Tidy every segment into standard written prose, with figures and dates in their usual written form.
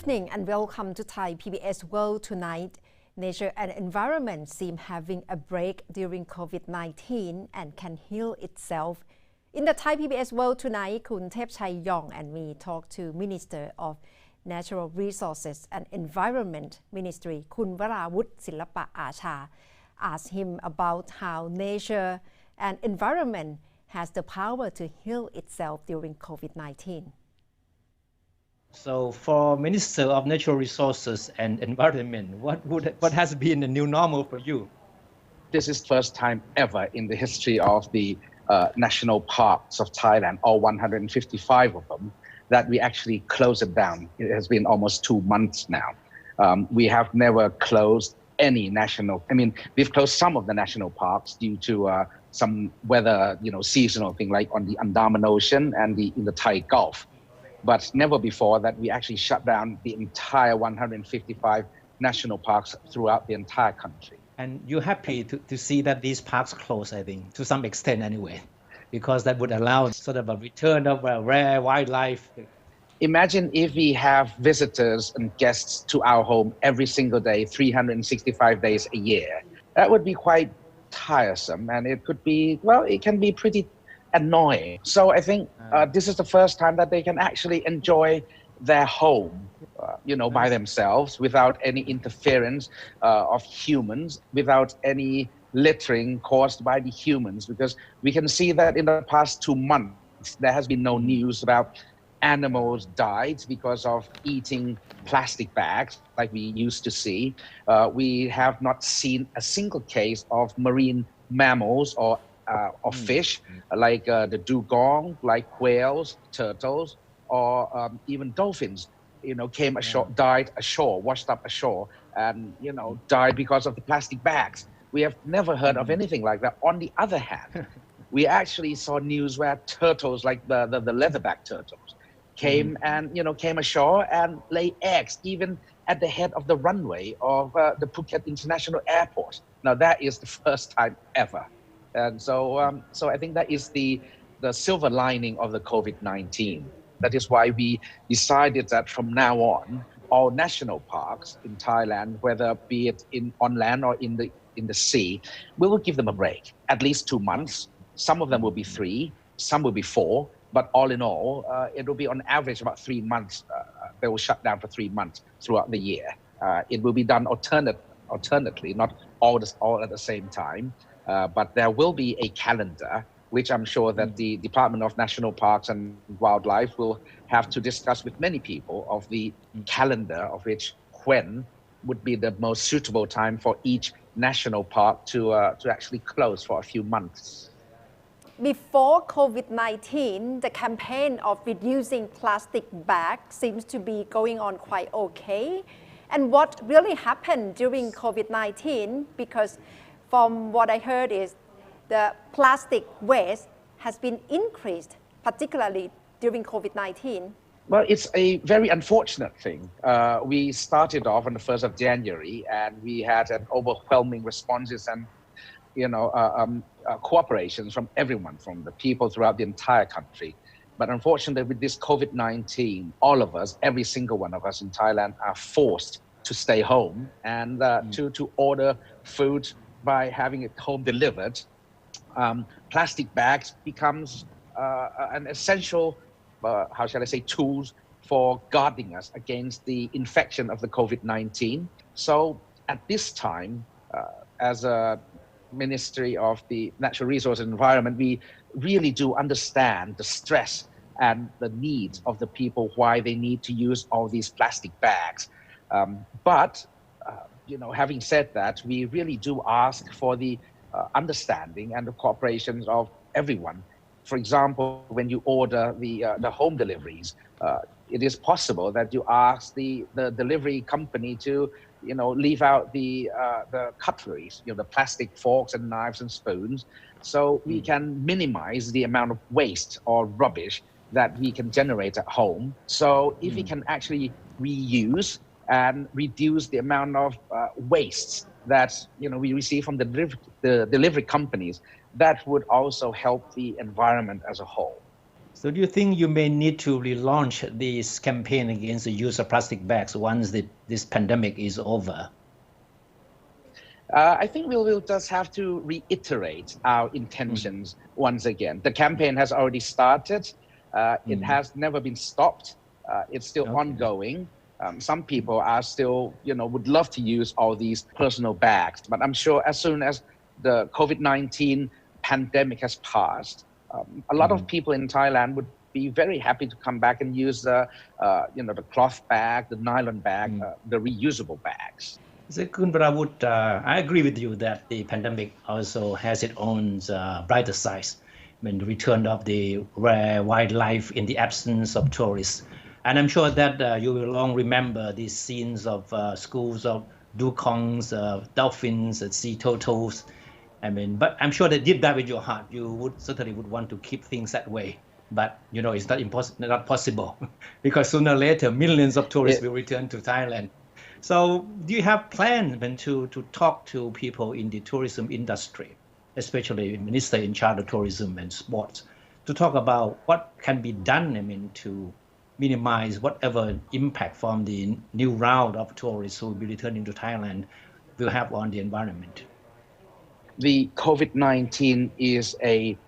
evening and welcome to Thai PBS World Tonight. Nature and environment seem having a break during COVID-19 and can heal itself. In the Thai PBS World Tonight, Khun Thepchai Yong and me talk to Minister of Natural Resources and Environment Ministry, Khun Warawut Silapa Acha. Ask him about how nature and environment has the power to heal itself during COVID-19. So for Minister of Natural Resources and Environment, what has been the new normal for you? This is the first time ever in the history of the national parks of Thailand, all 155 of them, that we actually close it down. It has been almost 2 months now. We have never closed any we've closed some of the national parks due to some weather, seasonal thing like on the Andaman Ocean and in the Thai Gulf. But never before that we actually shut down the entire 155 national parks throughout the entire country. And you're happy to see that these parks close, I think, to some extent anyway, because that would allow sort of a return of rare wildlife. Imagine if we have visitors and guests to our home every single day, 365 days a year. That would be quite tiresome, and it can be pretty annoying. So I think this is the first time that they can actually enjoy their home, by themselves without any interference of humans, without any littering caused by the humans. Because we can see that in the past 2 months, there has been no news about animals died because of eating plastic bags like we used to see. We have not seen a single case of marine mammals or fish like the dugong, like whales, turtles, or even dolphins, came ashore, died ashore, washed up ashore, and died because of the plastic bags. We have never heard of anything like that. On the other hand, we actually saw news where turtles, like the leatherback turtles, came ashore and lay eggs, even at the head of the runway of the Phuket International Airport. Now that is the first time ever. And so I think that is the silver lining of the COVID-19. That is why we decided that from now on, all national parks in Thailand, whether be it on land or in the sea, we will give them a break, at least 2 months. Some of them will be 3, some will be 4, but all in all, it will be on average about 3 months. They will shut down for 3 months throughout the year. It will be done alternately, not all at the same time. But there will be a calendar, which I'm sure that the Department of National Parks and Wildlife will have to discuss with many people of the calendar of which when would be the most suitable time for each national park to actually close for a few months. Before COVID-19, the campaign of reducing plastic bags seems to be going on quite okay. And what really happened during COVID-19, because from what I heard is the plastic waste has been increased, particularly during COVID-19. Well, it's a very unfortunate thing. We started off on the 1st of January and we had an overwhelming responses and cooperations from everyone, from the people throughout the entire country. But unfortunately, with this COVID-19, all of us, every single one of us in Thailand are forced to stay home and to order food by having it home delivered. Plastic bags becomes an essential, tools for guarding us against the infection of the COVID-19. So at this time, as a Ministry of the Natural Resources and Environment, we really do understand the stress and the needs of the people, why they need to use all these plastic bags. Having said that, we really do ask for the understanding and the cooperation of everyone. For example, when you order the home deliveries, it is possible that you ask the delivery company to leave out the cutleries, the plastic forks and knives and spoons, so we can minimize the amount of waste or rubbish that we can generate at home. So if we can actually reuse and reduce the amount of wastes that we receive from the delivery companies, that would also help the environment as a whole. So do you think you may need to relaunch this campaign against the use of plastic bags once this pandemic is over? I think we will just have to reiterate our intentions once again. The campaign has already started. It has never been stopped. It's still ongoing. Some people are still, would love to use all these personal bags. But I'm sure as soon as the COVID-19 pandemic has passed, a lot of people in Thailand would be very happy to come back and use the cloth bag, the nylon bag, the reusable bags. So, Kun Prawood, I agree with you that the pandemic also has its own brighter sides. The return of the rare wildlife in the absence of tourists. And I'm sure that you will long remember these scenes of schools of dugongs, dolphins, sea turtles. But I'm sure that deep down in your heart, you would certainly want to keep things that way. But it's not possible because sooner or later millions of tourists will return to Thailand. So do you have plans to talk to people in the tourism industry, especially Minister in charge of tourism and sports, to talk about what can be done to minimize whatever impact from the new round of tourists who will be returning to Thailand will have on the environment? The COVID-19 is a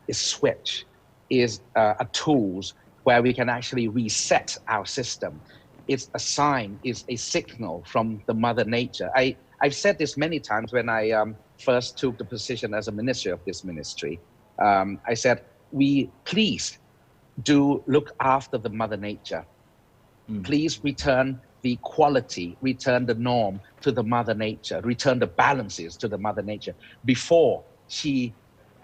switch, is a tools where we can actually reset our system. It's a sign, it's a signal from the Mother Nature. I've said this many times when I first took the position as a minister of this ministry. I said, please do look after the Mother Nature. Please return the quality, return the norm to the Mother Nature, return the balances to the Mother Nature before she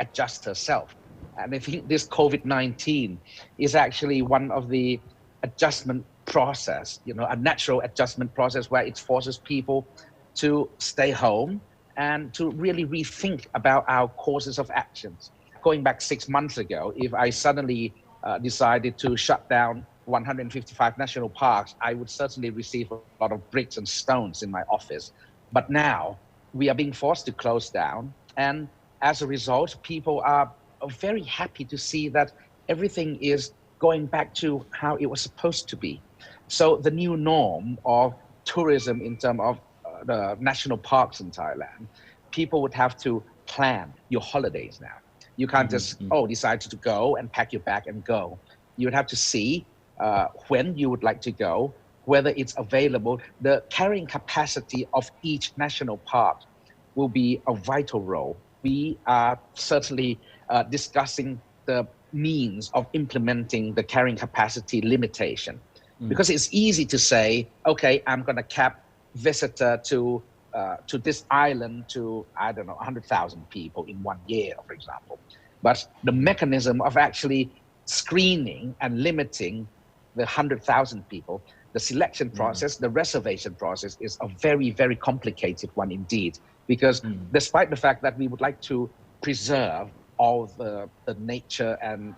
adjusts herself. And I think this COVID-19 is actually one of the adjustment process, a natural adjustment process where it forces people to stay home and to really rethink about our courses of actions. Going back 6 months ago, if I suddenly decided to shut down 155 national parks, I would certainly receive a lot of bricks and stones in my office. But now we are being forced to close down. And as a result, people are very happy to see that everything is going back to how it was supposed to be. So the new norm of tourism in terms of the national parks in Thailand, people would have to plan your holidays now. You can't just, decide to go and pack your bag and go. You would have to see when you would like to go, whether it's available. The carrying capacity of each national park will be a vital role. We are certainly discussing the means of implementing the carrying capacity limitation. Because it's easy to say, okay, I'm going to cap visitor to this island to, 100,000 people in 1 year, for example. But the mechanism of actually screening and limiting the 100,000 people, the selection process, the reservation process is a very, very complicated one indeed. Because despite the fact that we would like to preserve all the nature and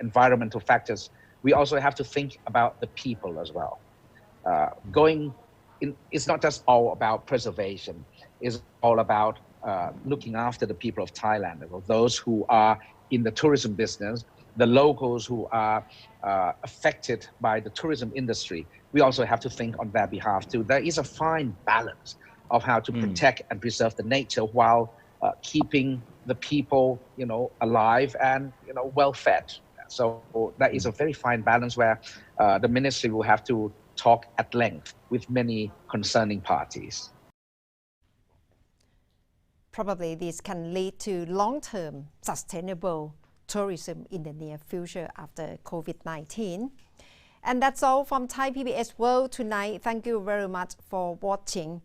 environmental factors, we also have to think about the people as well. It's not just all about preservation. It's all about looking after the people of Thailand, those who are in the tourism business, the locals who are affected by the tourism industry. We also have to think on their behalf too. There is a fine balance of how to protect and preserve the nature while keeping the people, alive and, well-fed. So that is a very fine balance where the ministry will have to talk at length with many concerning parties. Probably this can lead to long-term sustainable tourism in the near future after COVID-19. And that's all from Thai PBS World Tonight. Thank you very much for watching.